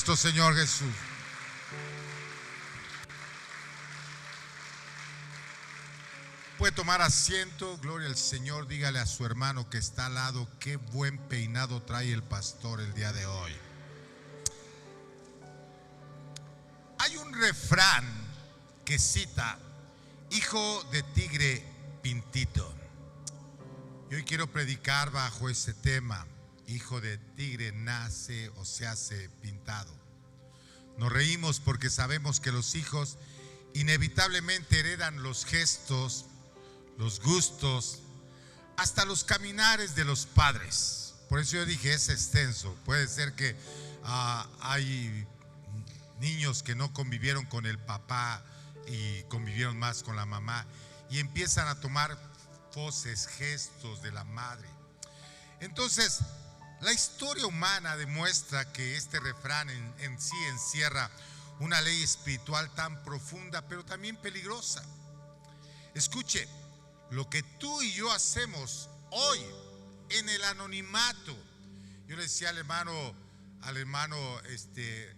Nuestro Señor Jesús. Puede tomar asiento, gloria al Señor. Dígale a su hermano que está al lado, qué buen peinado trae el pastor el día de hoy. Hay un refrán que cita: hijo de tigre pintito. Y hoy quiero predicar bajo ese tema: hijo de tigre nace o se hace pintado. Nos reímos porque sabemos que los hijos inevitablemente heredan los gestos, los gustos, hasta los caminares de los padres. Por eso yo dije, es extenso. Puede ser que hay niños que no convivieron con el papá y convivieron más con la mamá y empiezan a tomar poses, gestos de la madre. Entonces, la historia humana demuestra que este refrán en sí encierra una ley espiritual tan profunda, pero también peligrosa. Escuche, lo que tú y yo hacemos hoy en el anonimato. Yo le decía al hermano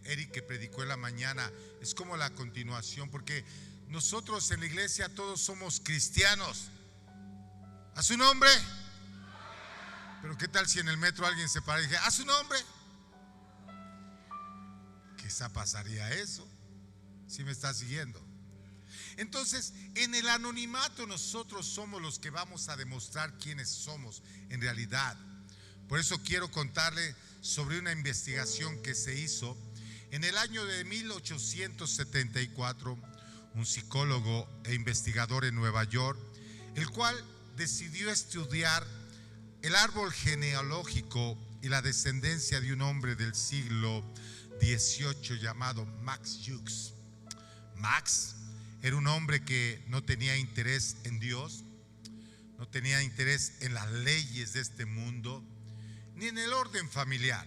Eric, que predicó en la mañana, es como la continuación, porque nosotros en la iglesia todos somos cristianos. ¿A su nombre? Pero ¿qué tal si en el metro alguien se para y dice, ¿a su nombre? Quizá pasaría eso, si me está siguiendo. Entonces, en el anonimato nosotros somos los que vamos a demostrar quiénes somos en realidad. Por eso quiero contarle sobre una investigación que se hizo en el año de 1874, un psicólogo e investigador en Nueva York, el cual decidió estudiar el árbol genealógico y la descendencia de un hombre del siglo XVIII llamado Max Hughes. Max era un hombre que no tenía interés en Dios, no tenía interés en las leyes de este mundo, ni en el orden familiar.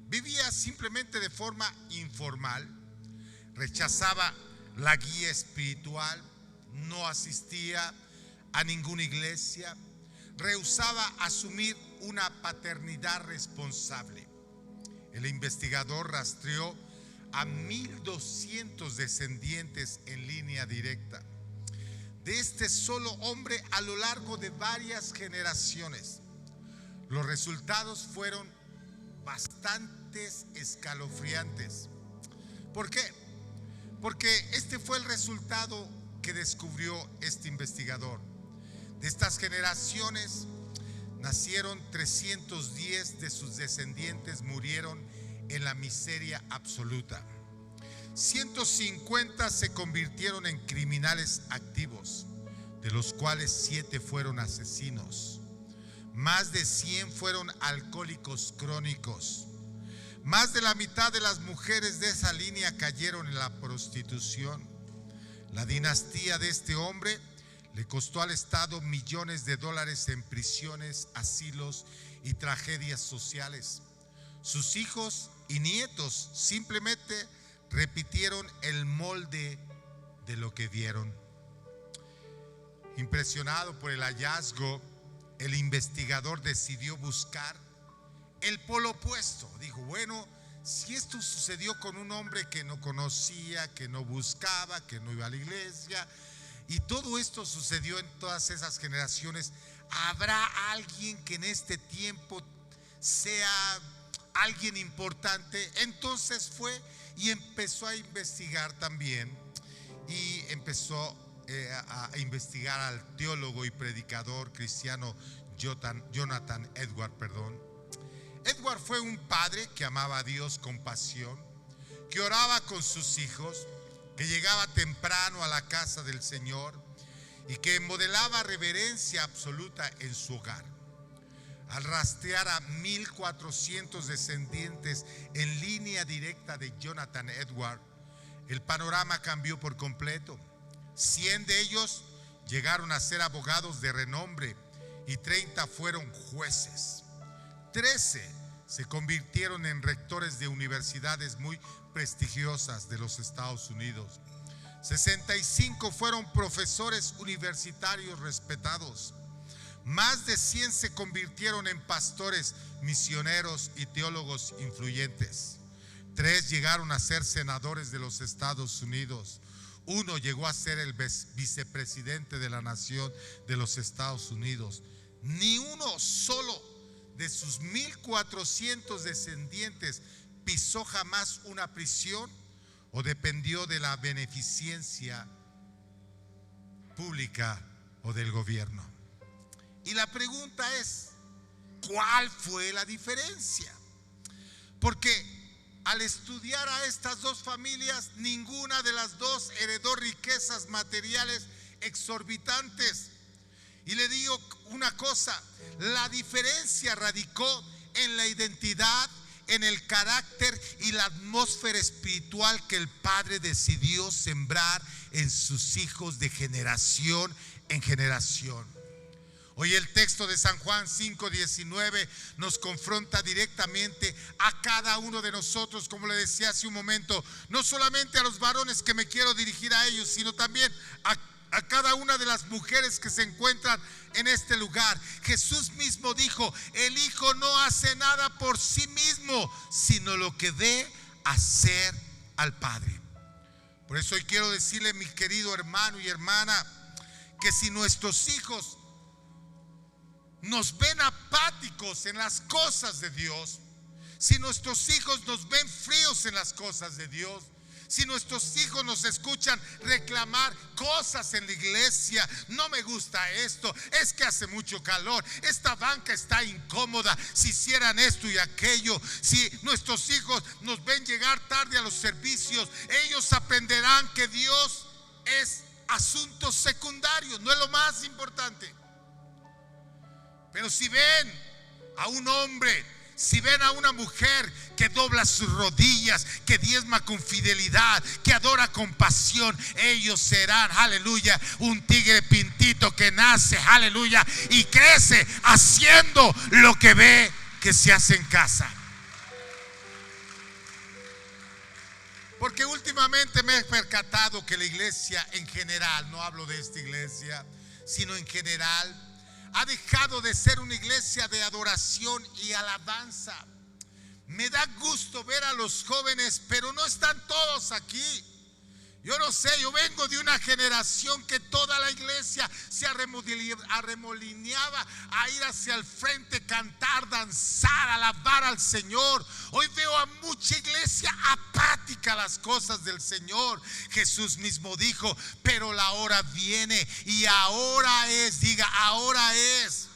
Vivía simplemente de forma informal, rechazaba la guía espiritual, no asistía a ninguna iglesia, rehusaba asumir una paternidad responsable. El investigador rastreó a 1,200 descendientes en línea directa de este solo hombre a lo largo de varias generaciones. Los resultados fueron bastante escalofriantes. ¿Por qué? Porque este fue el resultado que descubrió este investigador. De estas generaciones nacieron 310 de sus descendientes, murieron en la miseria absoluta. 150 se convirtieron en criminales activos, de los cuales 7 fueron asesinos. Más de 100 fueron alcohólicos crónicos. Más de la mitad de las mujeres de esa línea cayeron en la prostitución. La dinastía de este hombre le costó al Estado millones de dólares en prisiones, asilos y tragedias sociales. Sus hijos y nietos simplemente repitieron el molde de lo que vieron. Impresionado por el hallazgo, el investigador decidió buscar el polo opuesto. Dijo, bueno, si esto sucedió con un hombre que no conocía, que no buscaba, que no iba a la iglesia, y todo esto sucedió en todas esas generaciones, ¿habrá alguien que en este tiempo sea alguien importante? Entonces fue y empezó a investigar también, y empezó a investigar al teólogo y predicador cristiano Jonathan Edwards. Edward fue un padre que amaba a Dios con pasión, que oraba con sus hijos, que llegaba temprano a la casa del Señor y que modelaba reverencia absoluta en su hogar. Al rastrear a 1,400 descendientes en línea directa de Jonathan Edwards, el panorama cambió por completo. 100 de ellos llegaron a ser abogados de renombre y 30 fueron jueces. 13 se convirtieron en rectores de universidades muy prestigiosas de los Estados Unidos. 65 fueron profesores universitarios respetados. Más de 100 se convirtieron en pastores, misioneros y teólogos influyentes. 3 llegaron a ser senadores de los Estados Unidos. 1 llegó a ser el vicepresidente de la nación de los Estados Unidos. Ni uno solo de sus 1400 descendientes pisó jamás una prisión o dependió de la beneficencia pública o del gobierno. Y la pregunta es, ¿cuál fue la diferencia? Porque al estudiar a estas dos familias, ninguna de las dos heredó riquezas materiales exorbitantes. Y le digo una cosa, la diferencia radicó en la identidad, en el carácter y la atmósfera espiritual que el Padre decidió sembrar en sus hijos de generación en generación. Hoy el texto de San Juan 5:19 nos confronta directamente a cada uno de nosotros, como le decía hace un momento, no solamente a los varones, que me quiero dirigir a ellos, sino también a cada una de las mujeres que se encuentran en este lugar. Jesús mismo dijo: el Hijo no hace nada por sí mismo, sino lo que ve hacer al Padre. Por eso hoy quiero decirle, mi querido hermano y hermana, que si nuestros hijos nos ven apáticos en las cosas de Dios, si nuestros hijos nos ven fríos en las cosas de Dios, si nuestros hijos nos escuchan reclamar cosas en la iglesia, no me gusta esto, es que hace mucho calor, esta banca está incómoda, si hicieran esto y aquello, si nuestros hijos nos ven llegar tarde a los servicios, ellos aprenderán que Dios es asunto secundario, no es lo más importante. Pero si ven a un hombre, si ven a una mujer que dobla sus rodillas, que diezma con fidelidad, que adora con pasión, ellos serán, aleluya, un tigre pintito que nace, aleluya, y crece haciendo lo que ve que se hace en casa. Porque últimamente me he percatado que la iglesia en general, no hablo de esta iglesia, sino en general, ha dejado de ser una iglesia de adoración y alabanza. Me da gusto ver a los jóvenes, pero no están todos aquí. Yo no sé, yo vengo de una generación que toda la iglesia se arremolineaba a ir hacia el frente, cantar, danzar, alabar al Señor. Hoy veo a mucha iglesia apática a las cosas del Señor. Jesús mismo dijo: pero la hora viene y ahora es. Diga, ahora es.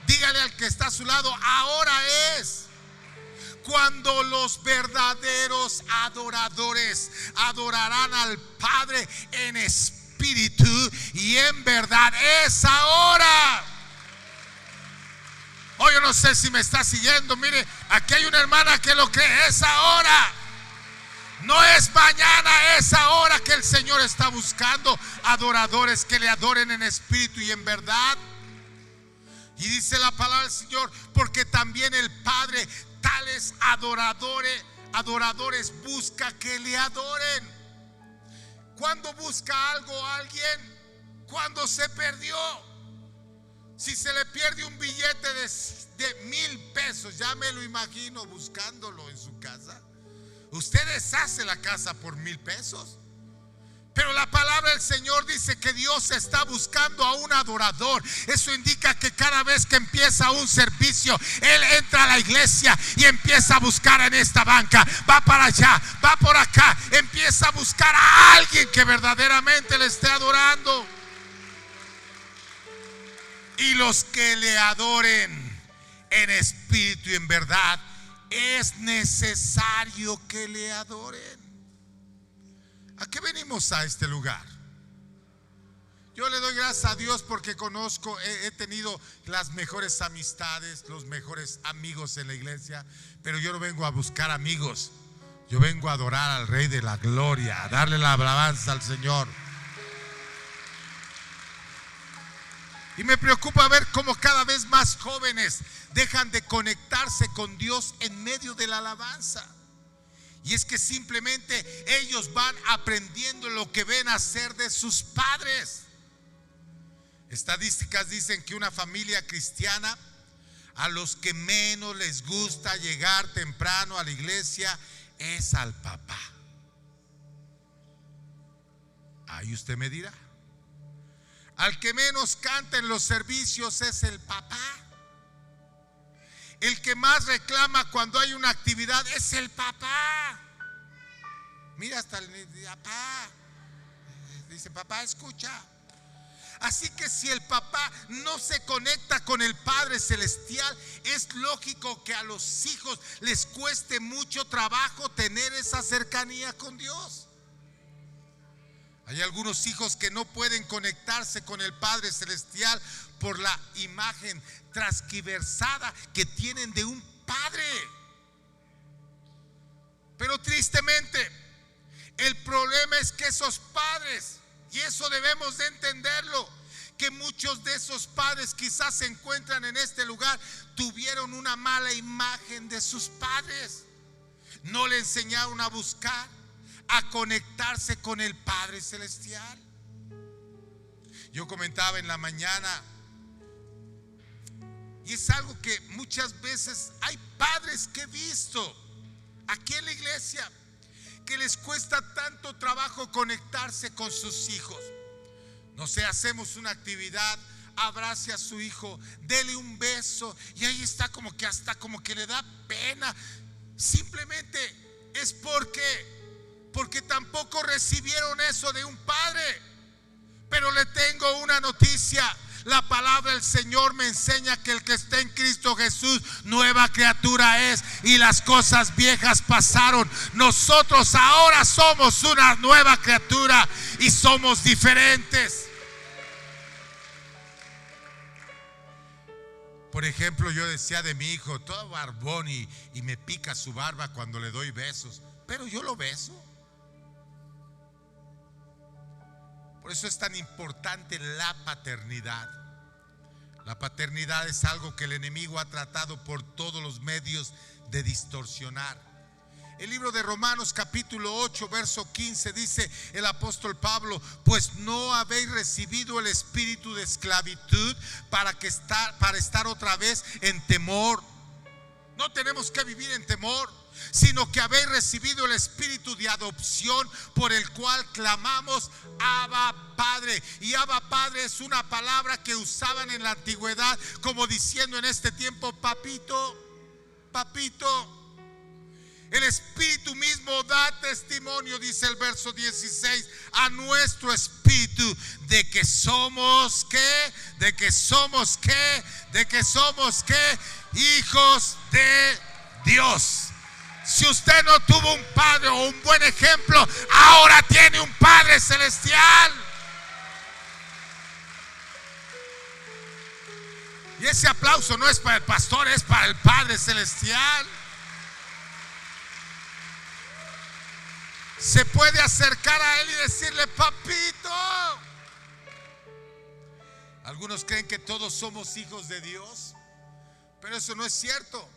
Dígale al que está a su lado: ahora es. Cuando los verdaderos adoradores adorarán al Padre en espíritu y en verdad, es ahora. Oh, yo no sé si me está siguiendo. Mire, aquí hay una hermana que lo cree. Es ahora. No es mañana, es ahora que el Señor está buscando adoradores que le adoren en espíritu y en verdad. Y dice la palabra del Señor: porque también el Padre tales adoradores busca que le adoren. ¿Cuándo busca algo a alguien? Cuando se perdió. Si se le pierde un billete de 1,000 pesos, ya me lo imagino buscándolo en su casa. Usted deshace la casa por 1,000 pesos. Pero la palabra del Señor dice que Dios está buscando a un adorador. Eso indica que cada vez que empieza un servicio, Él entra a la iglesia y empieza a buscar en esta banca. Va para allá, va por acá. Empieza a buscar a alguien que verdaderamente le esté adorando. Y los que le adoren en espíritu y en verdad, es necesario que le adoren. ¿A qué venimos a este lugar? Yo le doy gracias a Dios porque conozco, he tenido las mejores amistades, los mejores amigos en la iglesia. Pero yo no vengo a buscar amigos, yo vengo a adorar al Rey de la Gloria, a darle la alabanza al Señor. Y me preocupa ver cómo cada vez más jóvenes dejan de conectarse con Dios en medio de la alabanza. Y es que simplemente ellos van aprendiendo lo que ven hacer de sus padres. Estadísticas dicen que una familia cristiana, a los que menos les gusta llegar temprano a la iglesia es al papá. Ahí usted me dirá. Al que menos canta en los servicios es el papá. El que más reclama cuando hay una actividad es el papá. Mira, hasta el papá dice: papá, escucha. Así que si el papá no se conecta con el Padre Celestial, es lógico que a los hijos les cueste mucho trabajo tener esa cercanía con Dios. Hay algunos hijos que no pueden conectarse con el Padre Celestial por la imagen transgiversada que tienen de un padre. Pero tristemente, el problema es que esos padres, y eso debemos de entenderlo, que muchos de esos padres quizás se encuentran en este lugar, tuvieron una mala imagen de sus padres. No le enseñaron a buscar, a conectarse con el Padre Celestial. Yo comentaba en la mañana, y es algo que muchas veces hay padres que he visto aquí en la iglesia que les cuesta tanto trabajo conectarse con sus hijos. No sé, hacemos una actividad, abrace a su hijo, dele un beso, y ahí está como que hasta como que le da pena. Simplemente es porque tampoco recibieron eso de un padre. Pero le tengo una noticia: la palabra del Señor me enseña que el que está en Cristo Jesús, nueva criatura es, y las cosas viejas pasaron. Nosotros ahora somos una nueva criatura y somos diferentes. Por ejemplo, yo decía de mi hijo, todo barbón, y me pica su barba cuando le doy besos, pero yo lo beso. Por eso es tan importante la paternidad. La paternidad es algo que el enemigo ha tratado por todos los medios de distorsionar. El libro de Romanos capítulo 8 verso 15 dice el apóstol Pablo: pues no habéis recibido el espíritu de esclavitud para estar otra vez en temor. No tenemos que vivir en temor, sino que habéis recibido el espíritu de adopción, por el cual clamamos: Abba Padre. Y Abba Padre es una palabra que usaban en la antigüedad como diciendo en este tiempo: papito, papito. El espíritu mismo da testimonio, dice el verso 16, a nuestro espíritu de que somos ¿qué? De que somos ¿qué? De que somos ¿qué? Hijos de Dios. Si usted no tuvo un padre o un buen ejemplo, ahora tiene un Padre Celestial. Y ese aplauso no es para el pastor, es para el Padre Celestial. Se puede acercar a él y decirle: papito. Algunos creen que todos somos hijos de Dios, pero eso no es cierto.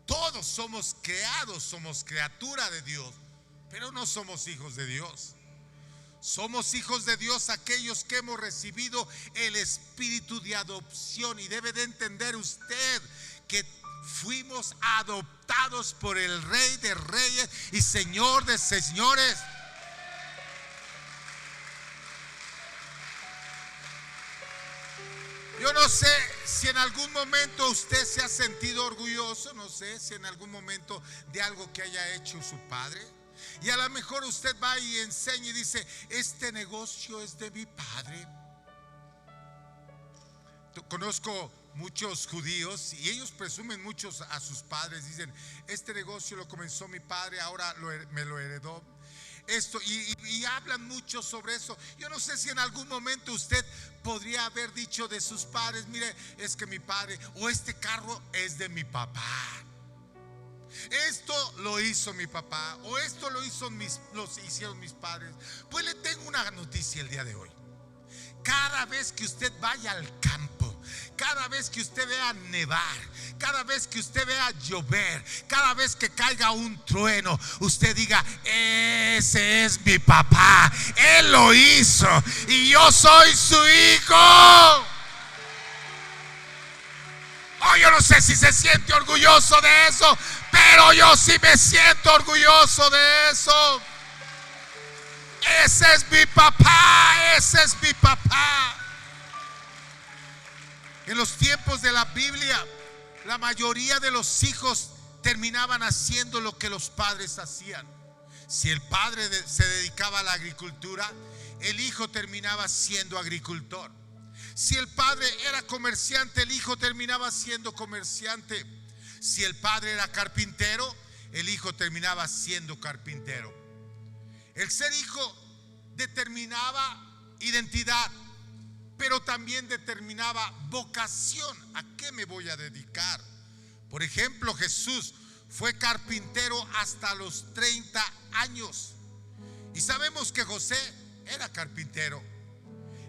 Todos somos creados, somos criatura de Dios, pero no somos hijos de Dios. Somos hijos de Dios aquellos que hemos recibido el espíritu de adopción. Y debe de entender usted que fuimos adoptados por el Rey de Reyes y Señor de Señores. Yo no sé si en algún momento usted se ha sentido orgulloso, no sé si en algún momento de algo que haya hecho su padre. Y a lo mejor usted va y enseña y dice: este negocio es de mi padre. Conozco muchos judíos y ellos presumen muchos a sus padres. Dicen: este negocio lo comenzó mi padre, ahora me lo heredó. Esto, y hablan mucho sobre eso. Yo no sé si en algún momento usted podría haber dicho de sus padres: mire, es que mi padre, o este carro es de mi papá, esto lo hizo mi papá, o esto lo hicieron mis padres. Pues le tengo una noticia el día de hoy: cada vez que usted vaya al campo, cada vez que usted vea nevar, cada vez que usted vea llover, cada vez que caiga un trueno, usted diga: ese es mi papá, él lo hizo y yo soy su hijo. Oh, yo no sé si se siente orgulloso de eso, pero yo sí me siento orgulloso de eso. Ese es mi papá, ese es mi papá. En los tiempos de la Biblia, la mayoría de los hijos terminaban haciendo lo que los padres hacían. Si el padre se dedicaba a la agricultura, el hijo terminaba siendo agricultor. Si el padre era comerciante, el hijo terminaba siendo comerciante. Si el padre era carpintero, el hijo terminaba siendo carpintero. El ser hijo determinaba identidad, pero también determinaba vocación. ¿A qué me voy a dedicar? Por ejemplo, Jesús fue carpintero hasta los 30 años. Y sabemos que José era carpintero.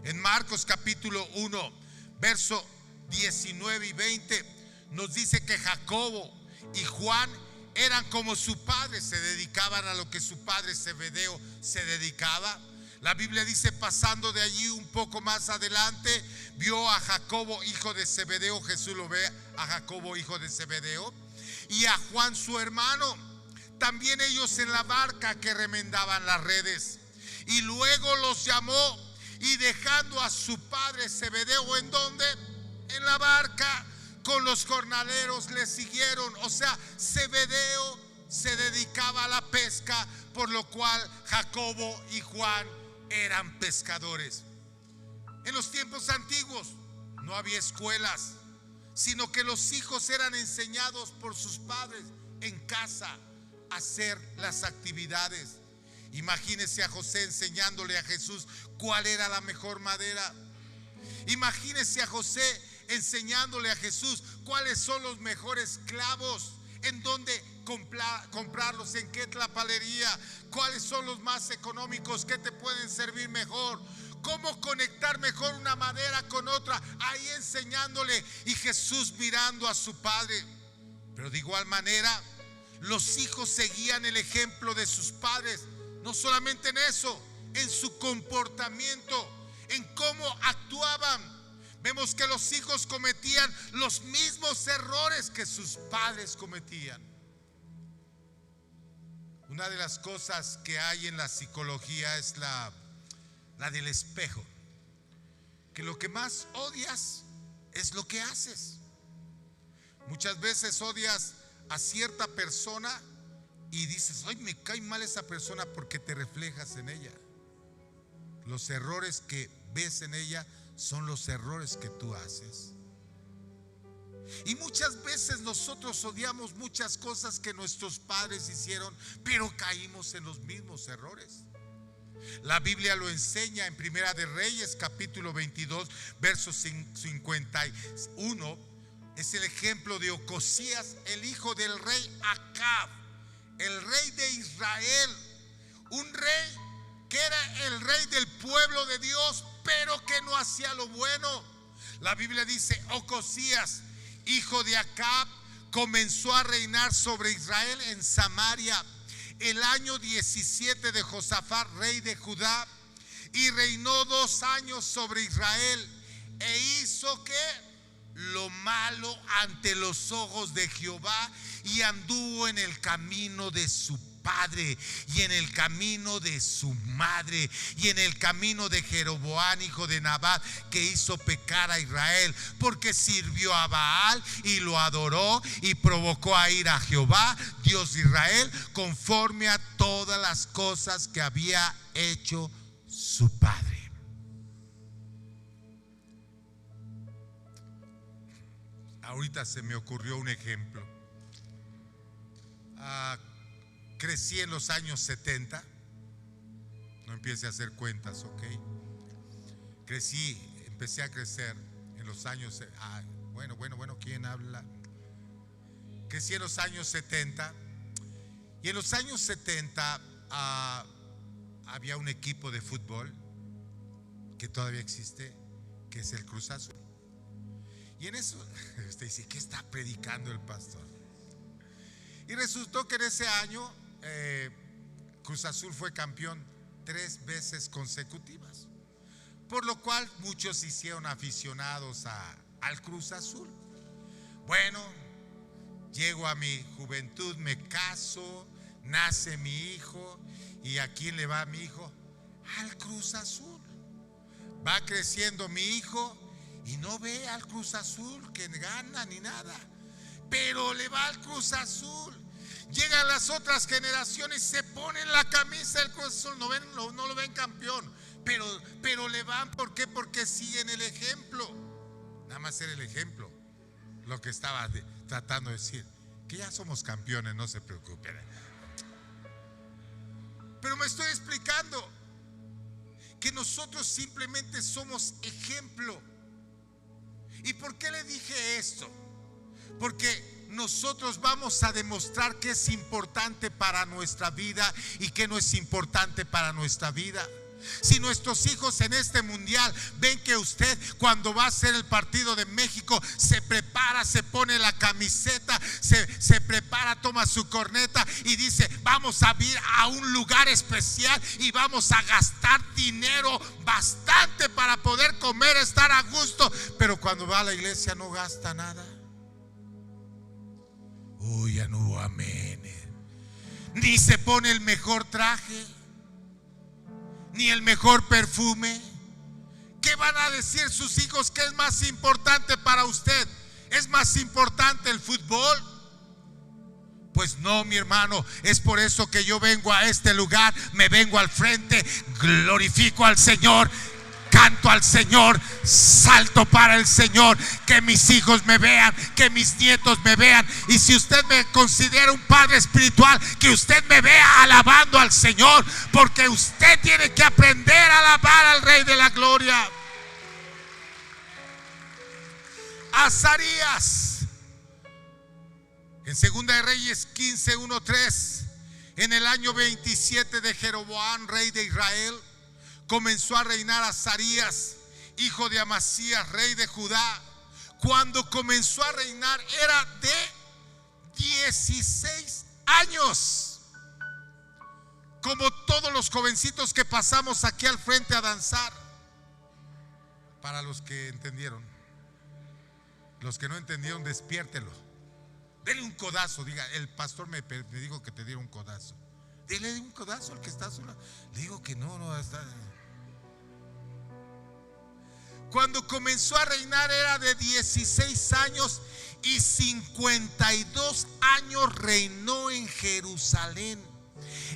En Marcos capítulo 1, verso 19 y 20, nos dice que Jacobo y Juan eran como su padre, se dedicaban a lo que su padre Zebedeo se dedicaba. La Biblia dice, pasando de allí un poco más adelante, vio a Jacobo, hijo de Zebedeo. Jesús lo ve a Jacobo, hijo de Zebedeo, y a Juan su hermano, también ellos en la barca que remendaban las redes. Y luego los llamó, y dejando a su padre Zebedeo, ¿en dónde? En la barca, con los jornaleros le siguieron. O sea, Zebedeo se dedicaba a la pesca, por lo cual Jacobo y Juan eran pescadores. En los tiempos antiguos no había escuelas, sino que los hijos eran enseñados por sus padres en casa a hacer las actividades. Imagínese a José enseñándole a Jesús cuál era la mejor madera. Imagínese a José enseñándole a Jesús cuáles son los mejores clavos, en dónde comprarlos, en qué tlapalería, cuáles son los más económicos, que te pueden servir mejor, cómo conectar mejor una madera con otra, ahí enseñándole, y Jesús mirando a su padre. Pero de igual manera, los hijos seguían el ejemplo de sus padres, no solamente en eso, en su comportamiento, en cómo actuaban. Vemos que los hijos cometían los mismos errores que sus padres cometían. Una de las cosas que hay en la psicología es la del espejo. Que lo que más odias es lo que haces. Muchas veces odias a cierta persona y dices, ay, me cae mal esa persona, porque te reflejas en ella. Los errores que ves en ella son los errores que tú haces. Y muchas veces nosotros odiamos muchas cosas que nuestros padres hicieron, pero caímos en los mismos errores. La Biblia lo enseña en Primera de Reyes capítulo 22, verso 51. Es el ejemplo de Ocosías, el hijo del rey Acab, el rey de Israel, un rey que era el rey del pueblo de Dios, pero que no hacía lo bueno. La Biblia dice, Ocosías, hijo de Acab, comenzó a reinar sobre Israel en Samaria el año 17 de Josafat, rey de Judá, y reinó 2 años sobre Israel, e hizo que lo malo ante los ojos de Jehová, y anduvo en el camino de su padre, y en el camino de su madre, y en el camino de Jeroboam, hijo de Nabat, que hizo pecar a Israel, porque sirvió a Baal y lo adoró, y provocó a ir a Jehová, Dios de Israel, conforme a todas las cosas que había hecho su padre. Ahorita se me ocurrió un ejemplo. Crecí en los años 70. No empiece a hacer cuentas, ¿ok? Empecé a crecer en los años. Bueno, ¿quién habla? Crecí en los años 70. Y en los años 70 había un equipo de fútbol que todavía existe, que es el Cruz Azul. Y en eso usted dice, ¿qué está predicando el pastor? Y resultó que en ese año Cruz Azul fue campeón 3 veces consecutivas, por lo cual muchos se hicieron aficionados al Cruz Azul. Bueno, Llego a mi juventud, me caso, nace mi hijo. ¿Y a quién le va mi hijo? Al Cruz Azul. Va creciendo mi hijo y no ve al Cruz Azul que gana ni nada, pero le va al Cruz Azul. Llegan las otras generaciones, se ponen la camisa del Cruz Azul, no lo ven campeón, pero le van. ¿Por qué? Porque siguen el ejemplo. Nada más era el ejemplo lo que estaba tratando de decir, que ya somos campeones, no se preocupen. Pero me estoy explicando que nosotros simplemente somos ejemplo. ¿Y por qué le dije esto? Porque nosotros vamos a demostrar qué es importante para nuestra vida y qué no es importante para nuestra vida. Si nuestros hijos en este mundial ven que usted, cuando va a hacer el partido de México, se prepara, se pone la camiseta, se prepara, toma su corneta y dice: vamos a ir a un lugar especial y vamos a gastar dinero bastante para poder comer, estar a gusto, pero cuando va a la iglesia no gasta nada. Uy, ya no hubo amén. Ni se pone el mejor traje, ni el mejor perfume. ¿Qué van a decir sus hijos? ¿Qué es más importante para usted? ¿Es más importante el fútbol? Pues no, mi hermano. Es por eso que yo vengo a este lugar, me vengo al frente, glorifico al Señor, canto al Señor, salto para el Señor, que mis hijos me vean, que mis nietos me vean. Y si usted me considera un padre espiritual, que usted me vea alabando al Señor, porque usted tiene que aprender a alabar al Rey de la Gloria. Azarías, en 2 de Reyes 15, 1-3, en el año 27 de Jeroboam, rey de Israel, comenzó a reinar Azarías, hijo de Amasías, rey de Judá. Cuando comenzó a reinar era de 16 años. Como todos los jovencitos que pasamos aquí al frente a danzar. Para los que entendieron. Los que no entendieron, despiértelo. Dele un codazo, diga: el pastor me dijo que te diera un codazo. Dile un codazo al que está solo. Le digo que no está. Cuando comenzó a reinar era de 16 años y 52 años reinó en Jerusalén.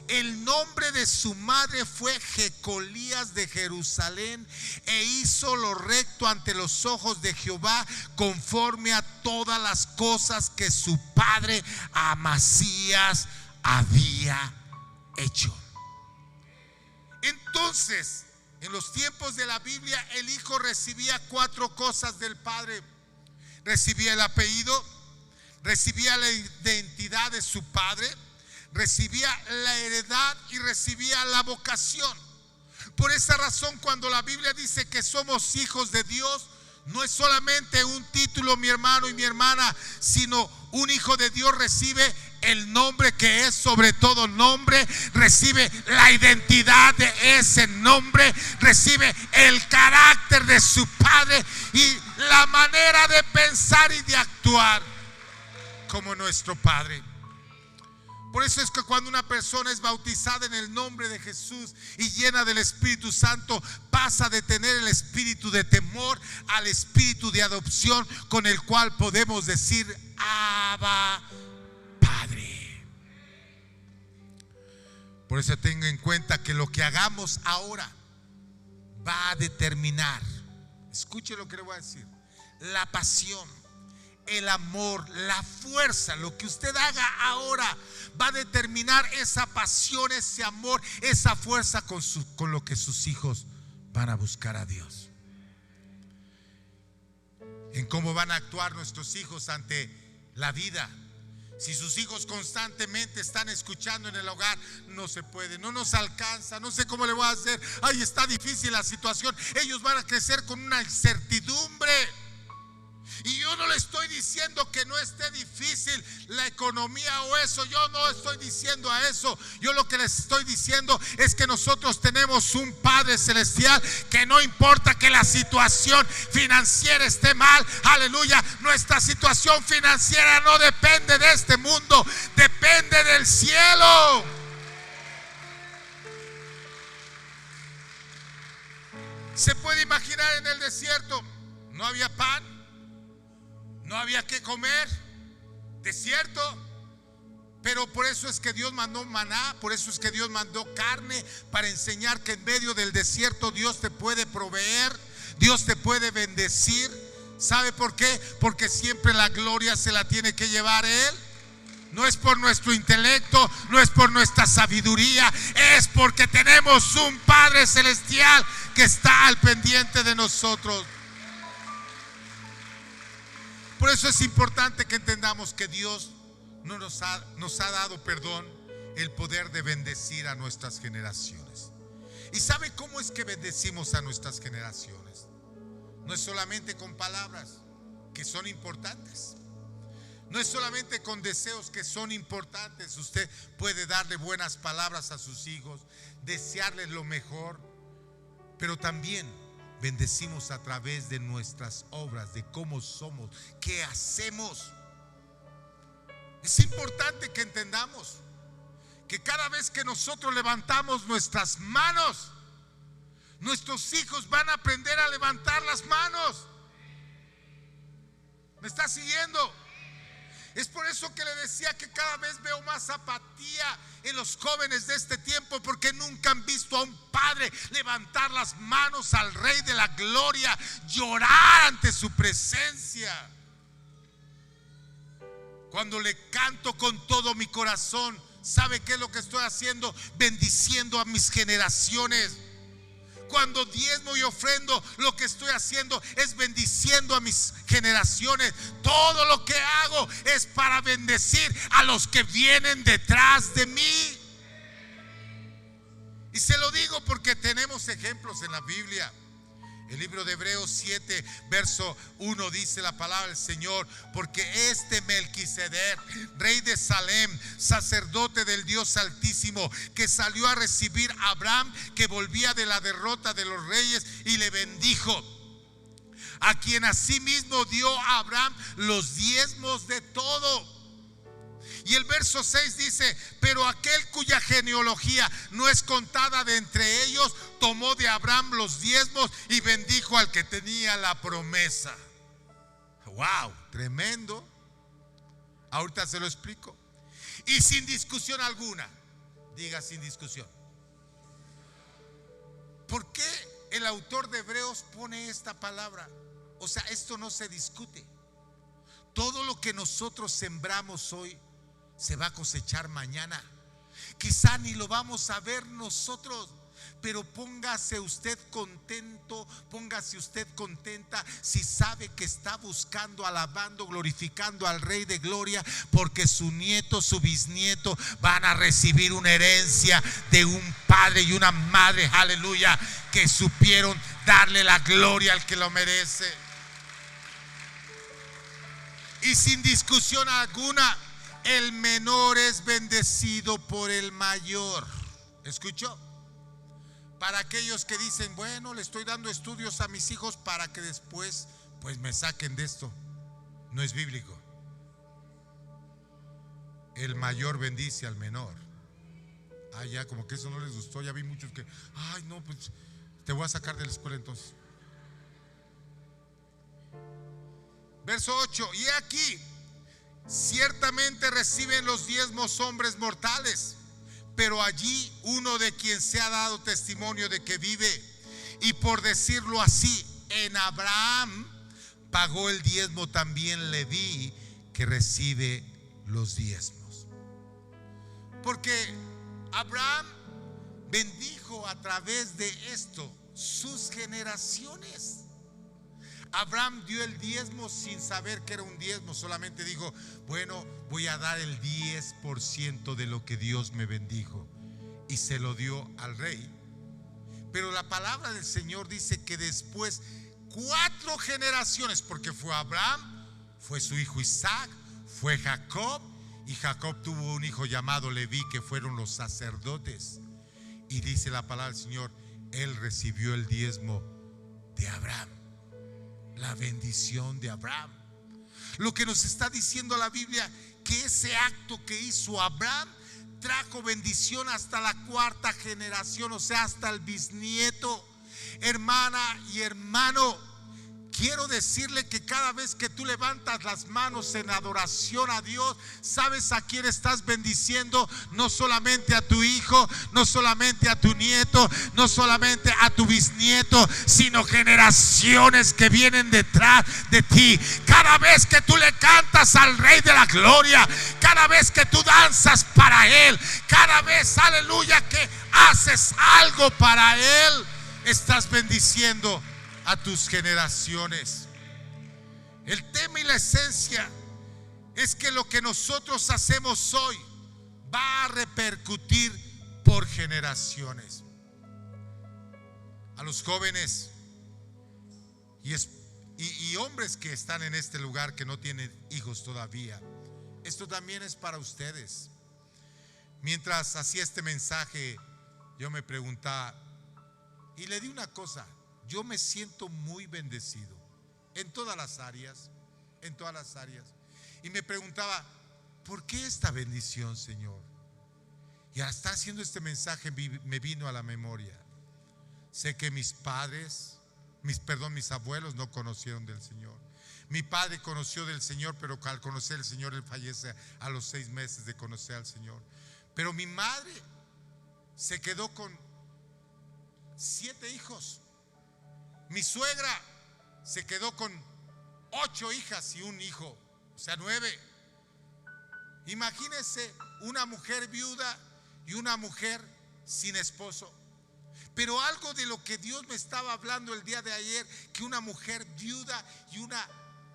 El nombre de su madre fue Jecolías de Jerusalén, e hizo lo recto ante los ojos de Jehová, conforme a todas las cosas que su padre Amasías había hecho. Entonces, en los tiempos de la Biblia, el hijo recibía 4 cosas del padre. Recibía el apellido, recibía la identidad de su padre, recibía la heredad y recibía la vocación. Por esa razón, cuando la Biblia dice que somos hijos de Dios, no es solamente un título, mi hermano y mi hermana, sino un hijo de Dios recibe el nombre que es sobre todo nombre, recibe la identidad de ese nombre, recibe el carácter de su padre y la manera de pensar y de actuar como nuestro padre. Por eso es que cuando una persona es bautizada en el nombre de Jesús y llena del Espíritu Santo, pasa de tener el espíritu de temor al espíritu de adopción, con el cual podemos decir: Abba, Padre. Por eso tenga en cuenta que lo que hagamos ahora va a determinar, escuche lo que le voy a decir, la pasión, el amor, la fuerza. Lo que usted haga ahora va a determinar esa pasión, ese amor, esa fuerza con lo que sus hijos van a buscar a Dios. En cómo van a actuar nuestros hijos ante la vida. Si sus hijos constantemente están escuchando en el hogar: no se puede, no nos alcanza, no sé cómo le voy a hacer, ay, está difícil la situación, ellos van a crecer con una incertidumbre. Y yo no le estoy diciendo que no esté difícil la economía o eso. Yo no estoy diciendo a eso. Yo lo que les estoy diciendo es que nosotros tenemos un Padre celestial que no importa que la situación financiera esté mal, aleluya, nuestra situación financiera no depende de este mundo, depende del cielo. Se puede imaginar en el desierto, no había pan, no había que comer, desierto. Pero por eso es que Dios mandó maná, por eso es que Dios mandó carne, para enseñar que en medio del desierto Dios te puede proveer, Dios te puede bendecir. ¿Sabe por qué? Porque siempre la gloria se la tiene que llevar Él. No es por nuestro intelecto, no es por nuestra sabiduría, es porque tenemos un Padre celestial que está al pendiente de nosotros. Por eso es importante que entendamos que Dios nos ha dado, perdón, el poder de bendecir a nuestras generaciones. ¿Y sabe cómo es que bendecimos a nuestras generaciones? No es solamente con palabras, que son importantes. No es solamente con deseos, que son importantes. Usted puede darle buenas palabras a sus hijos, desearles lo mejor, pero también bendecimos a través de nuestras obras, de cómo somos, qué hacemos. Es importante que entendamos que cada vez que nosotros levantamos nuestras manos, nuestros hijos van a aprender a levantar las manos. ¿Me está siguiendo? Es por eso que le decía que cada vez veo más apatía en los jóvenes de este tiempo, porque nunca han visto a un padre levantar las manos al Rey de la Gloria, llorar ante su presencia. Cuando le canto con todo mi corazón, ¿sabe qué es lo que estoy haciendo? Bendiciendo a mis generaciones. Cuando diezmo y ofrendo, lo que estoy haciendo es bendiciendo a mis generaciones. Todo lo que hago es para bendecir a los que vienen detrás de mí. Y se lo digo porque tenemos ejemplos en la Biblia. El libro de Hebreos 7, verso 1 dice la palabra del Señor: porque este Melquisedec, rey de Salem, sacerdote del Dios Altísimo, que salió a recibir a Abraham, que volvía de la derrota de los reyes, y le bendijo, a quien asimismo dio a Abraham los diezmos de todo. Y el verso 6 dice: pero aquel cuya genealogía no es contada de entre ellos, tomó de Abraham los diezmos y bendijo al que tenía la promesa. Wow, tremendo. Ahorita se lo explico. Y sin discusión alguna, diga sin discusión. ¿Por qué el autor de Hebreos pone esta palabra? O sea, esto no se discute. Todo lo que nosotros sembramos hoy se va a cosechar mañana. Quizá ni lo vamos a ver nosotros, pero póngase usted contento, póngase usted contenta si sabe que está buscando, alabando, glorificando al Rey de Gloria, porque su nieto, su bisnieto van a recibir una herencia de un padre y una madre, aleluya, que supieron darle la gloria al que lo merece. Y sin discusión alguna, el menor es bendecido por el mayor. ¿Escuchó? Para aquellos que dicen: bueno, le estoy dando estudios a mis hijos para que después pues me saquen de esto. No es bíblico. El mayor bendice al menor. Ah, ya, como que eso no les gustó. Ya vi muchos que: ay, no, pues te voy a sacar de la escuela entonces. Verso 8: y aquí ciertamente reciben los diezmos hombres mortales, pero allí uno de quien se ha dado testimonio de que vive, y por decirlo así, en Abraham pagó el diezmo también Leví, que recibe los diezmos. Porque Abraham bendijo a través de esto sus generaciones. Abraham dio el diezmo sin saber que era un diezmo, solamente dijo: bueno, voy a dar el 10% de lo que Dios me bendijo, y se lo dio al rey. Pero la palabra del Señor dice que después 4 generaciones, porque fue Abraham, fue su hijo Isaac, fue Jacob, y Jacob tuvo un hijo llamado Leví, que fueron los sacerdotes. Y dice la palabra del Señor, él recibió el diezmo de Abraham, la bendición de Abraham. Lo que nos está diciendo la Biblia, que ese acto que hizo Abraham trajo bendición hasta la cuarta generación, o sea, hasta el bisnieto. Hermana y hermano, quiero decirle que cada vez que tú levantas las manos en adoración a Dios, ¿sabes a quién estás bendiciendo? No solamente a tu hijo, no solamente a tu nieto, no solamente a tu bisnieto, sino generaciones que vienen detrás de ti. Cada vez que tú le cantas al Rey de la Gloria, cada vez que tú danzas para Él, cada vez, aleluya, que haces algo para Él, estás bendiciendo a tus generaciones. El tema y la esencia es que lo que nosotros hacemos hoy va a repercutir por generaciones. A los jóvenes y hombres que están en este lugar, que no tienen hijos todavía, esto también es para ustedes. Mientras hacía este mensaje, yo me preguntaba, y le di una cosa: yo me siento muy bendecido en todas las áreas, en todas las áreas. Y me preguntaba, ¿por qué esta bendición, Señor? Y al estar haciendo este mensaje me vino a la memoria. Sé que mis abuelos no conocieron del Señor. Mi padre conoció del Señor, pero al conocer al Señor, él fallece a los 6 meses de conocer al Señor. Pero mi madre se quedó con 7 hijos. Mi suegra se quedó con 8 hijas y un hijo, o sea 9. Imagínense una mujer viuda y una mujer sin esposo. Pero algo de lo que Dios me estaba hablando el día de ayer, que una mujer viuda y una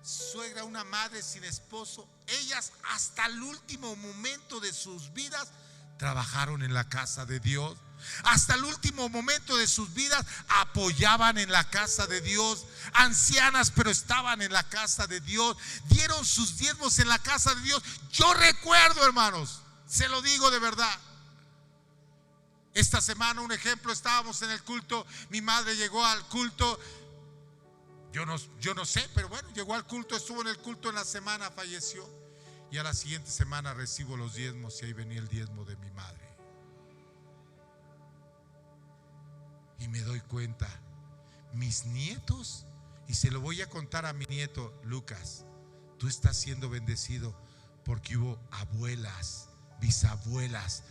suegra, una madre sin esposo, ellas hasta el último momento de sus vidas trabajaron en la casa de Dios. Hasta el último momento de sus vidas apoyaban en la casa de Dios. Ancianas, pero estaban en la casa de Dios. Dieron sus diezmos en la casa de Dios. Yo recuerdo, hermanos, se lo digo de verdad. Esta semana, un ejemplo, estábamos en el culto. Mi madre llegó al culto. Yo no sé, pero bueno, llegó al culto, estuvo en el culto en la semana, falleció. Y a la siguiente semana recibo los diezmos, y ahí venía el diezmo de mi madre. Y me doy cuenta, mis nietos, y se lo voy a contar a mi nieto Lucas, tú estás siendo bendecido porque hubo abuelas, bisabuelas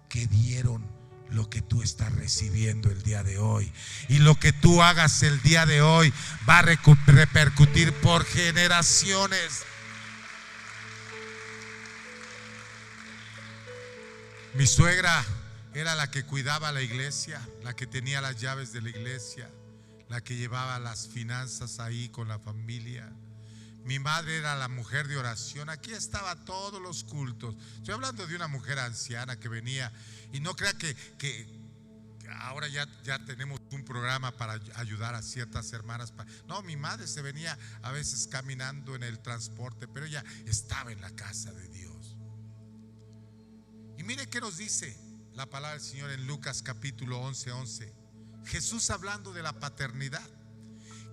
que dieron lo que tú estás recibiendo el día de hoy. Y lo que tú hagas el día de hoy va a repercutir por generaciones. Mi suegra era la que cuidaba la iglesia, la que tenía las llaves de la iglesia, la que llevaba las finanzas ahí con la familia. Mi madre era la mujer de oración. Aquí estaba todos los cultos. Estoy hablando de una mujer anciana que venía. Y no crea que ahora ya tenemos un programa para ayudar a ciertas hermanas. No, mi madre se venía a veces caminando en el transporte, pero ella estaba en la casa de Dios. Y mire qué nos dice la palabra del Señor en Lucas capítulo 11:11. Jesús hablando de la paternidad.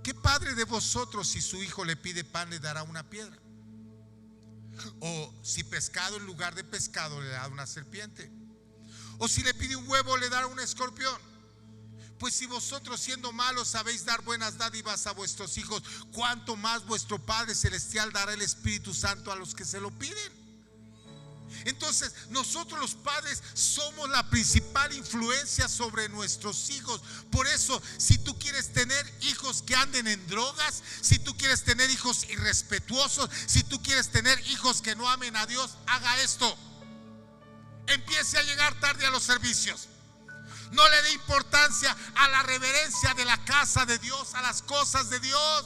¿Qué padre de vosotros, si su hijo le pide pan, le dará una piedra? O si pescado, en lugar de pescado, le da una serpiente? O si le pide un huevo, le dará un escorpión. Pues si vosotros, siendo malos, sabéis dar buenas dádivas a vuestros hijos, ¿cuánto más vuestro Padre Celestial dará el Espíritu Santo a los que se lo piden? Entonces, nosotros los padres somos la principal influencia sobre nuestros hijos. Por eso, si tú quieres tener hijos que anden en drogas, si tú quieres tener hijos irrespetuosos, si tú quieres tener hijos que no amen a Dios, haga esto: empiece a llegar tarde a los servicios. No le dé importancia a la reverencia de la casa de Dios, a las cosas de Dios.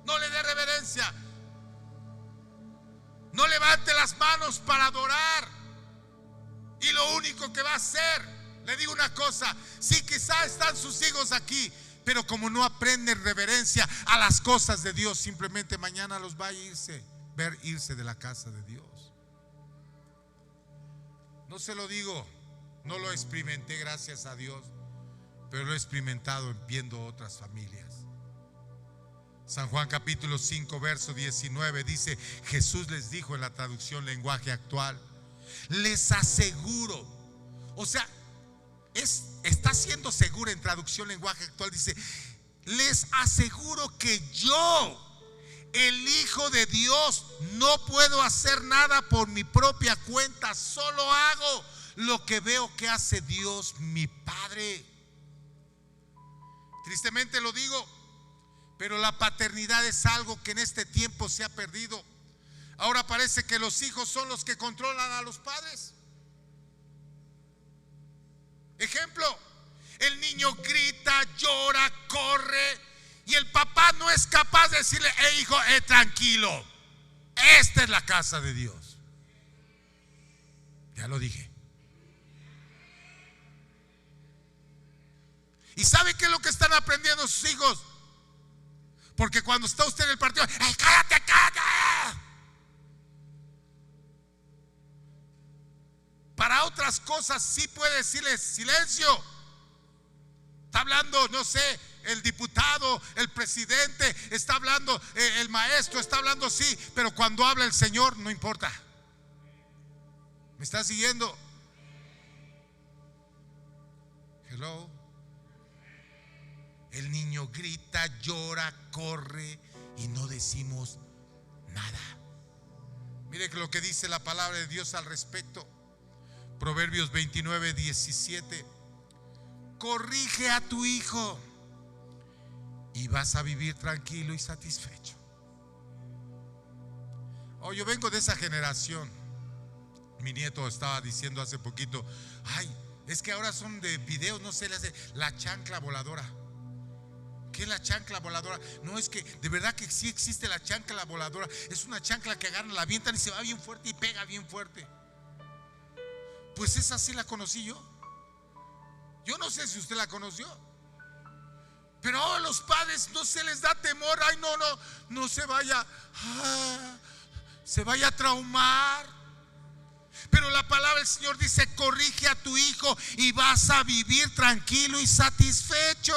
No le dé reverencia. No levante las manos para adorar. Y lo único que va a hacer, le digo una cosa: si quizá están sus hijos aquí, pero como no aprenden reverencia a las cosas de Dios, simplemente mañana los va a ver irse de la casa de Dios. No se lo digo, no lo experimenté, gracias a Dios, pero lo he experimentado viendo otras familias. San Juan capítulo 5 verso 19 dice: Jesús les dijo en la traducción lenguaje actual: les aseguro, o sea, está siendo segura en traducción lenguaje actual, dice: les aseguro que yo, el Hijo de Dios, no puedo hacer nada por mi propia cuenta, solo hago lo que veo que hace Dios mi Padre. Tristemente lo digo, pero la paternidad es algo que en este tiempo se ha perdido. Ahora parece que los hijos son los que controlan a los padres. Ejemplo, el niño grita, llora, corre, y el papá no es capaz de decirle: hijo, tranquilo, esta es la casa de Dios. Ya lo dije. ¿Y sabe qué es lo que están aprendiendo sus hijos? Porque cuando está usted en el partido: cállate, cállate. Para otras cosas sí puede decirles: silencio. Está hablando, no sé, el diputado, el presidente, está hablando el maestro, está hablando, sí, pero cuando habla el Señor no importa. ¿Me está siguiendo? Hello. El niño grita, llora, corre y no decimos nada. Mire lo que dice la palabra de Dios al respecto. Proverbios 29, 17. Corrige a tu hijo y vas a vivir tranquilo y satisfecho. Oh, yo vengo de esa generación. Mi nieto estaba diciendo hace poquito: ay, es que ahora son de videos, no sé, le hace la chancla voladora. ¿Qué es la chancla voladora? No, es que de verdad que sí existe la chancla voladora. Es una chancla que agarran, la avientan y se va bien fuerte y pega bien fuerte. Pues esa sí la conocí yo. Yo no sé si usted la conoció. Pero a los padres no se les da temor. Ay, no se vaya a traumar. Pero la palabra del Señor dice: corrige a tu hijo y vas a vivir tranquilo y satisfecho.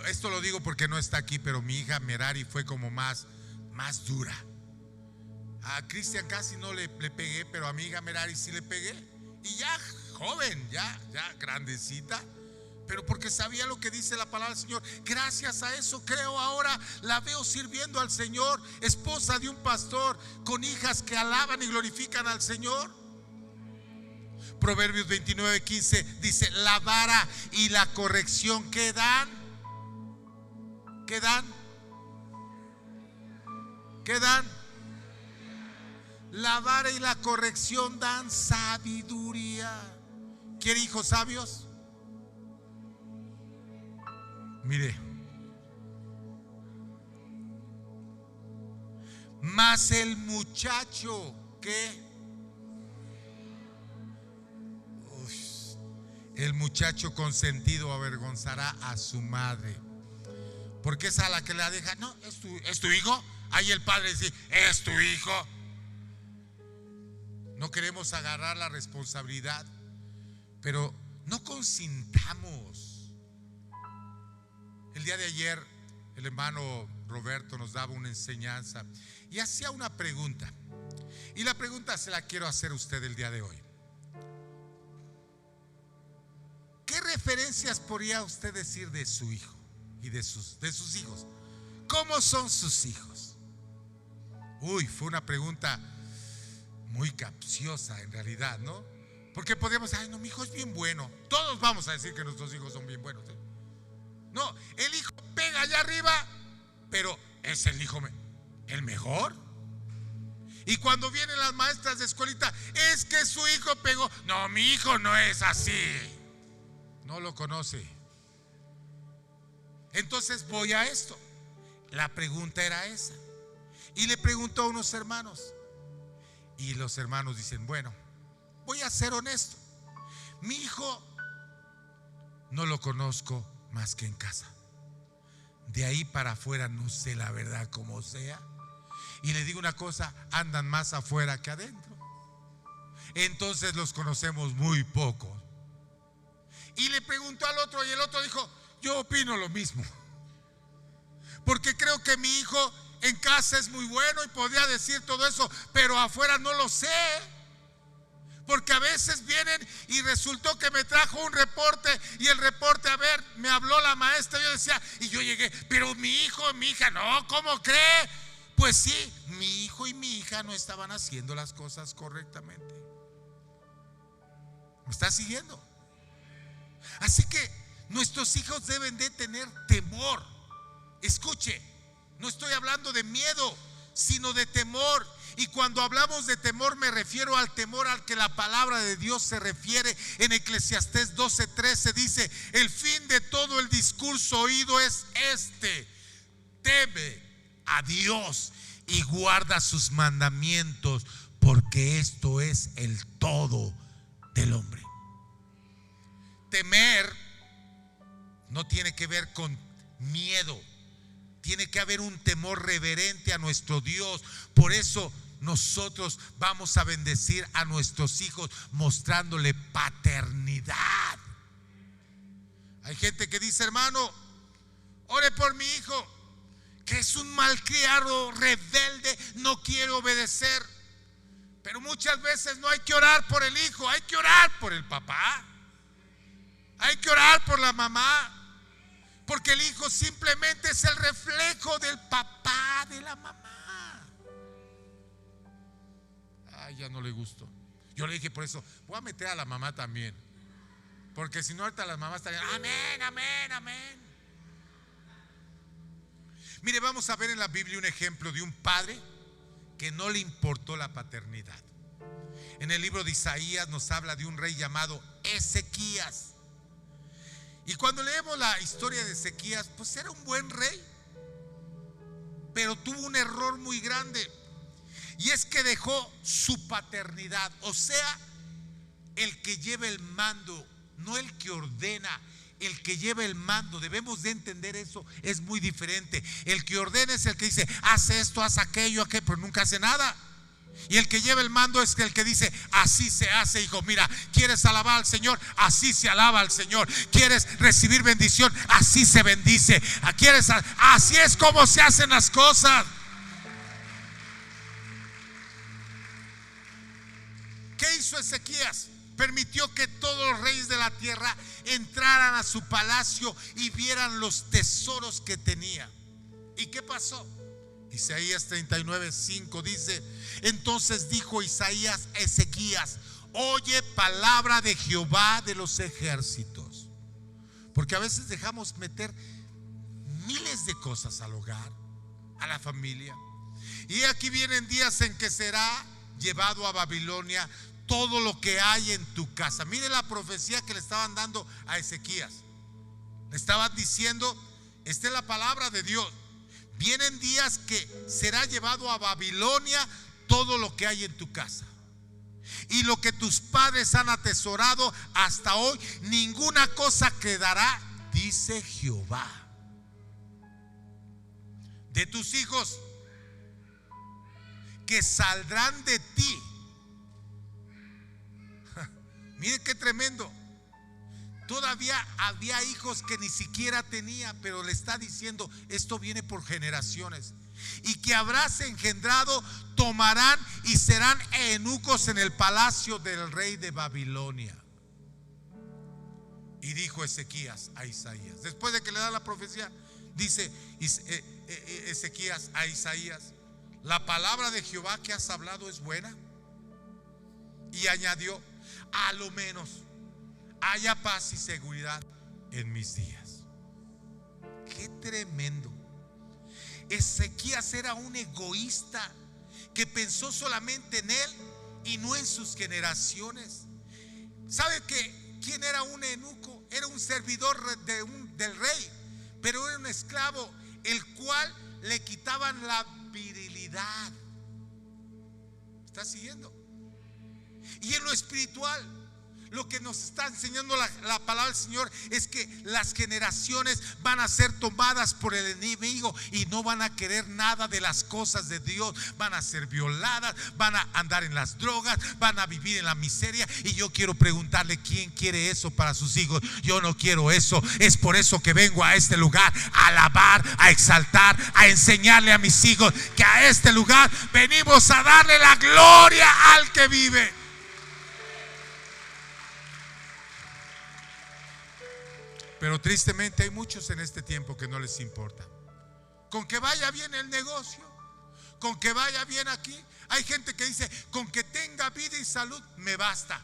Esto lo digo porque no está aquí, pero mi hija Merari fue como más dura. A Cristian casi no le pegué, pero a mi hija Merari sí le pegué. Y ya joven, ya grandecita, pero porque sabía lo que dice la palabra del Señor. Gracias a eso creo ahora la veo sirviendo al Señor, esposa de un pastor, con hijas que alaban y glorifican al Señor. Proverbios 29, 15 dice: la vara y la corrección, ¿qué dan? ¿Qué dan? ¿Qué dan? La vara y la corrección dan sabiduría. ¿Quiere hijos sabios? Mire, mas el muchacho que el muchacho consentido avergonzará a su madre, porque es a la que la deja. No, es tu hijo. Ahí el padre dice: es tu hijo. No queremos agarrar la responsabilidad, pero no consintamos. El día de ayer el hermano Roberto nos daba una enseñanza y hacía una pregunta, y la pregunta se la quiero hacer a usted el día de hoy. ¿Qué referencias podría usted decir de su hijo y de sus hijos? ¿Cómo son sus hijos? Fue una pregunta muy capciosa en realidad, ¿no? Porque podríamos decir: ay, no, mi hijo es bien bueno. Todos vamos a decir que nuestros hijos son bien buenos, ¿eh? No, el hijo pega allá arriba, pero es el hijo el mejor. Y cuando vienen las maestras de escuelita: es que su hijo pegó. No, mi hijo no es así. No lo conoce. Entonces voy a esto. La pregunta era esa. Y le preguntó a unos hermanos: Y los hermanos dicen, bueno, voy a ser honesto, mi hijo no lo conozco más que en casa. De ahí para afuera no sé la verdad cómo sea. Y le digo una cosa, andan más afuera que adentro. Entonces los conocemos muy poco. Y le preguntó al otro y el otro dijo, yo opino lo mismo. Porque creo que mi hijo en casa es muy bueno y podría decir todo eso, pero afuera no lo sé. Porque a veces vienen y resultó que me trajo un reporte y el reporte, a ver, me habló la maestra, yo decía, y yo llegué, pero mi hijo, mi hija, no, ¿cómo cree? Pues sí, mi hijo y mi hija no estaban haciendo las cosas correctamente. ¿Me está siguiendo? Así que nuestros hijos deben de tener temor. Escuche, no estoy hablando de miedo, sino de temor. Y cuando hablamos de temor me refiero al temor al que la palabra de Dios se refiere. En Eclesiastés 12:13 dice, el fin de todo el discurso oído es este: teme a Dios y guarda sus mandamientos, porque esto es el todo del hombre. Temer no tiene que ver con miedo. Tiene que haber un temor reverente a nuestro Dios. Por eso nosotros vamos a bendecir a nuestros hijos mostrándole paternidad. Hay gente que dice, hermano, ore por mi hijo, que es un malcriado, rebelde, no quiere obedecer. Pero muchas veces no hay que orar por el hijo, hay que orar por el papá, hay que orar por la mamá. Porque el hijo simplemente es el reflejo del papá, de la mamá. Ay, ya no le gustó. Yo le dije, por eso voy a meter a la mamá también, porque si no ahorita las mamás estarían, amén, amén, amén. Mire, vamos a ver en la Biblia un ejemplo de un padre que no le importó la paternidad. En el libro de Isaías nos habla de un rey llamado Ezequías. Y cuando leemos la historia de Ezequías, pues era un buen rey, pero tuvo un error muy grande, y es que dejó su paternidad. O sea, el que lleva el mando, no el que ordena, el que lleva el mando. Debemos de entender eso, es muy diferente. El que ordena es el que dice, haz esto, haz aquello, pero nunca hace nada. Y el que lleva el mando es el que dice, así se hace, hijo. Mira, ¿quieres alabar al Señor? Así se alaba al Señor. ¿Quieres recibir bendición? Así se bendice. Así es como se hacen las cosas. ¿Qué hizo Ezequías? Permitió que todos los reyes de la tierra entraran a su palacio y vieran los tesoros que tenía. ¿Y qué pasó? Isaías 39:5 dice, entonces dijo Isaías a Ezequías, oye palabra de Jehová de los ejércitos. Porque a veces dejamos meter miles de cosas al hogar, a la familia. Y aquí vienen días en que será llevado a Babilonia todo lo que hay en tu casa. Mire la profecía que le estaban dando a Ezequías. Le estaban diciendo, esta es la palabra de Dios. Vienen días que será llevado a Babilonia todo lo que hay en tu casa. Y lo que tus padres han atesorado hasta hoy, ninguna cosa quedará, dice Jehová. De tus hijos que saldrán de ti. Mire qué tremendo. Todavía había hijos que ni siquiera tenía, pero le está diciendo, esto viene por generaciones. Y que habrás engendrado, tomarán y serán eunucos en el palacio del rey de Babilonia. Y dijo Ezequías a Isaías, después de que le da la profecía, dice Ezequías a Isaías, la palabra de Jehová que has hablado es buena. Y añadió, a lo menos haya paz y seguridad en mis días. Qué tremendo. Ezequías era un egoísta que pensó solamente en él y no en sus generaciones. ¿Sabe quién era un eunuco? Era un servidor del rey, pero era un esclavo, el cual le quitaban la virilidad. ¿Está siguiendo? Y en lo espiritual, lo que nos está enseñando la palabra del Señor es que las generaciones van a ser tomadas por el enemigo y no van a querer nada de las cosas de Dios. Van a ser violadas, van a andar en las drogas, van a vivir en la miseria. Y yo quiero preguntarle, ¿quién quiere eso para sus hijos? Yo no quiero eso. Es por eso que vengo a este lugar a alabar, a exaltar, a enseñarle a mis hijos que a este lugar venimos a darle la gloria al que vive. Pero tristemente hay muchos en este tiempo que no les importa. Con que vaya bien el negocio, con que vaya bien aquí. Hay gente que dice, con que tenga vida y salud me basta.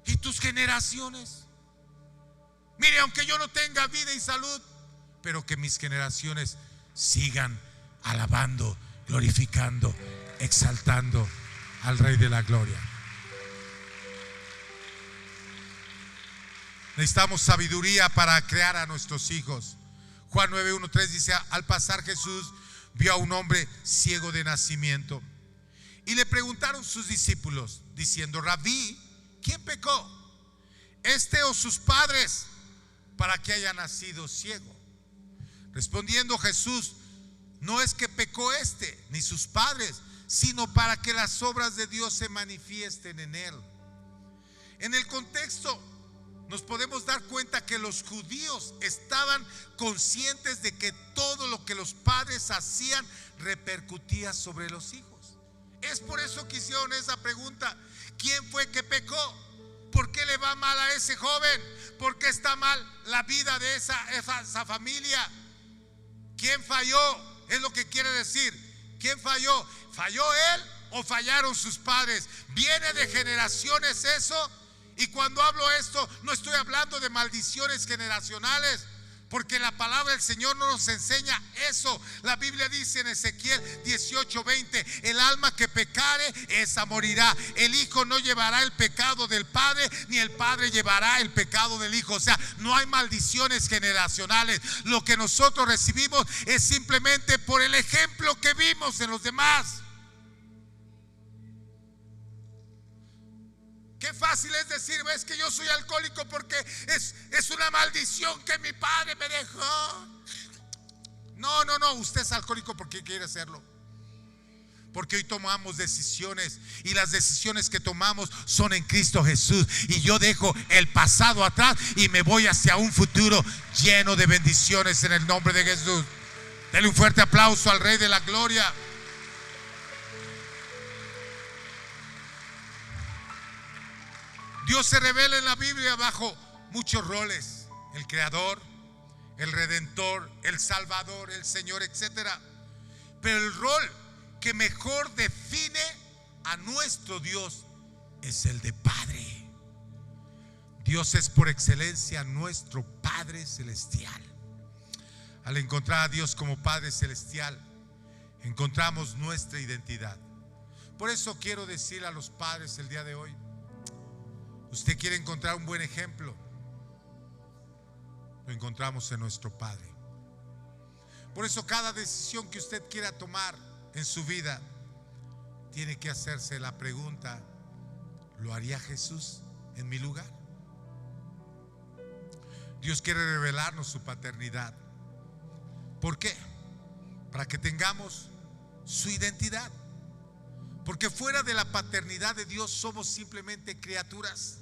¿Y tus generaciones? Mire, aunque yo no tenga vida y salud, pero que mis generaciones sigan alabando, glorificando, exaltando al Rey de la Gloria. Necesitamos sabiduría para crear a nuestros hijos. Juan 9:1-3 dice: al pasar Jesús vio a un hombre ciego de nacimiento y le preguntaron sus discípulos diciendo: Rabí, ¿quién pecó? ¿Este o sus padres para que haya nacido ciego? Respondiendo Jesús: no es que pecó este ni sus padres, sino para que las obras de Dios se manifiesten en él. En el contexto nos podemos dar cuenta que los judíos estaban conscientes de que todo lo que los padres hacían repercutía sobre los hijos. Es por eso que hicieron esa pregunta: ¿quién fue que pecó? ¿Por qué le va mal a ese joven? ¿Por qué está mal la vida de esa familia? ¿Quién falló? Es lo que quiere decir. ¿Quién falló? ¿Falló él o fallaron sus padres? ¿Viene de generaciones eso? Y cuando hablo esto, no estoy hablando de maldiciones generacionales, porque la palabra del Señor no nos enseña eso. La Biblia dice en Ezequiel 18:20: el alma que pecare, esa morirá. El hijo no llevará el pecado del padre, ni el padre llevará el pecado del hijo. O sea, no hay maldiciones generacionales. Lo que nosotros recibimos es simplemente por el ejemplo que vimos en los demás. Qué fácil es decir: es que yo soy alcohólico porque es una maldición que mi padre me dejó. No, usted es alcohólico porque quiere serlo. Porque hoy tomamos decisiones y las decisiones que tomamos son en Cristo Jesús. Y yo dejo el pasado atrás y me voy hacia un futuro lleno de bendiciones en el nombre de Jesús. Dele un fuerte aplauso al Rey de la Gloria. Dios se revela en la Biblia bajo muchos roles: el Creador, el Redentor, el Salvador, el Señor, etcétera. Pero el rol que mejor define a nuestro Dios es el de Padre. Dios es por excelencia nuestro Padre Celestial. Al encontrar a Dios como Padre Celestial, encontramos nuestra identidad. Por eso quiero decirle a los padres el día de hoy: usted quiere encontrar un buen ejemplo, lo encontramos en nuestro Padre. Por eso cada decisión que usted quiera tomar en su vida, tiene que hacerse la pregunta: ¿lo haría Jesús en mi lugar? Dios quiere revelarnos su paternidad. ¿Por qué? Para que tengamos su identidad. Porque fuera de la paternidad de Dios somos simplemente criaturas,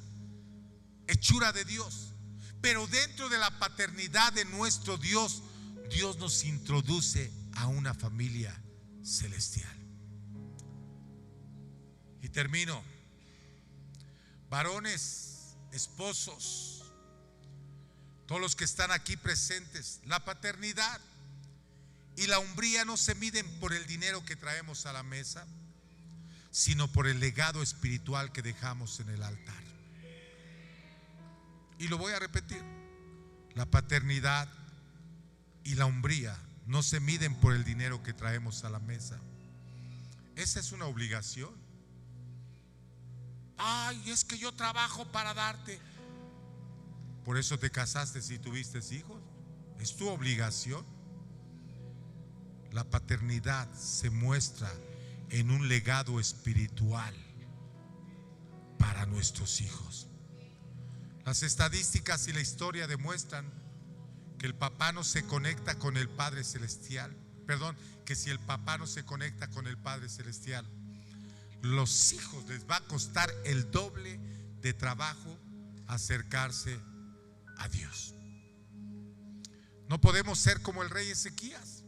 hechura de Dios. Pero dentro de la paternidad de nuestro Dios, Dios nos introduce a una familia celestial. Y termino. Varones, esposos, todos los que están aquí presentes, la paternidad y la hombría no se miden por el dinero que traemos a la mesa, sino por el legado espiritual que dejamos en el altar. Y lo voy a repetir: la paternidad y la hombría no se miden por el dinero que traemos a la mesa. Esa es una obligación. Ay, es que yo trabajo para darte. Por eso te casaste si tuviste hijos. Es tu obligación. La paternidad se muestra en un legado espiritual para nuestros hijos. Las estadísticas y la historia demuestran que el papá no se conecta con el Padre Celestial. Que si el papá no se conecta con el Padre Celestial, los hijos les va a costar el doble de trabajo acercarse a Dios. No podemos ser como el rey Ezequías,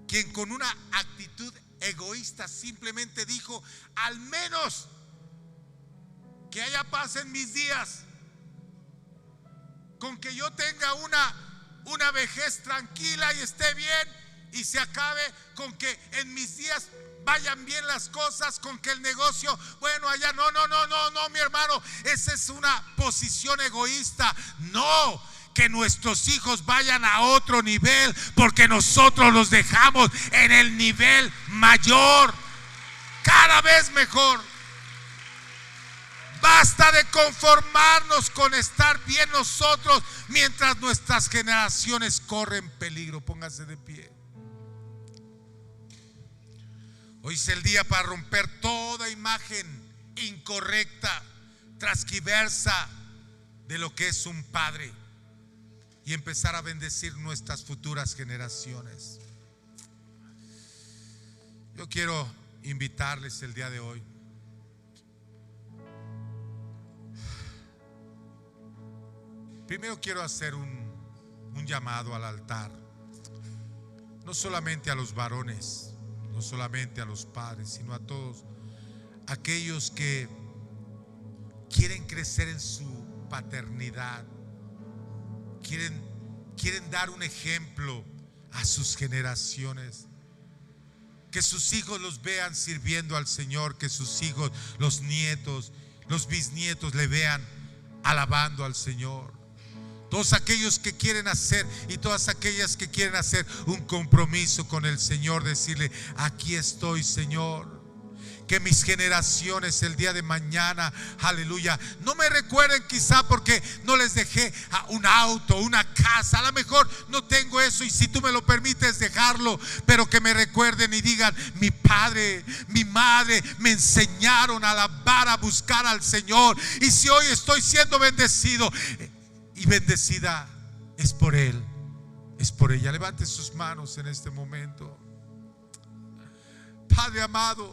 quien con una actitud egoísta simplemente dijo: al menos que haya paz en mis días, con que yo tenga una vejez tranquila y esté bien y se acabe, con que en mis días vayan bien las cosas, con que el negocio, bueno, allá no, mi hermano, esa es una posición egoísta. No, que nuestros hijos vayan a otro nivel, porque nosotros los dejamos en el nivel mayor, cada vez mejor. Basta de conformarnos con estar bien nosotros mientras nuestras generaciones corren peligro. Póngase de pie. Hoy es el día para romper toda imagen incorrecta, transgiversa de lo que es un padre, y empezar a bendecir nuestras futuras generaciones. Yo quiero invitarles el día de hoy. Primero quiero hacer un llamado al altar, no solamente a los varones, no solamente a los padres, sino a todos aquellos que quieren crecer en su paternidad, quieren dar un ejemplo a sus generaciones, que sus hijos los vean sirviendo al Señor, que sus hijos, los nietos, los bisnietos le vean alabando al Señor. Todos aquellos que quieren hacer y todas aquellas que quieren hacer un compromiso con el Señor, decirle: aquí estoy, Señor. Que mis generaciones el día de mañana, aleluya, no me recuerden quizá porque no les dejé un auto, una casa. A lo mejor no tengo eso, y si tú me lo permites dejarlo, pero que me recuerden y digan: mi padre, mi madre me enseñaron a alabar, a buscar al Señor. Y si hoy estoy siendo bendecido y bendecida, es por Él, es por ella. Levante sus manos en este momento. Padre amado,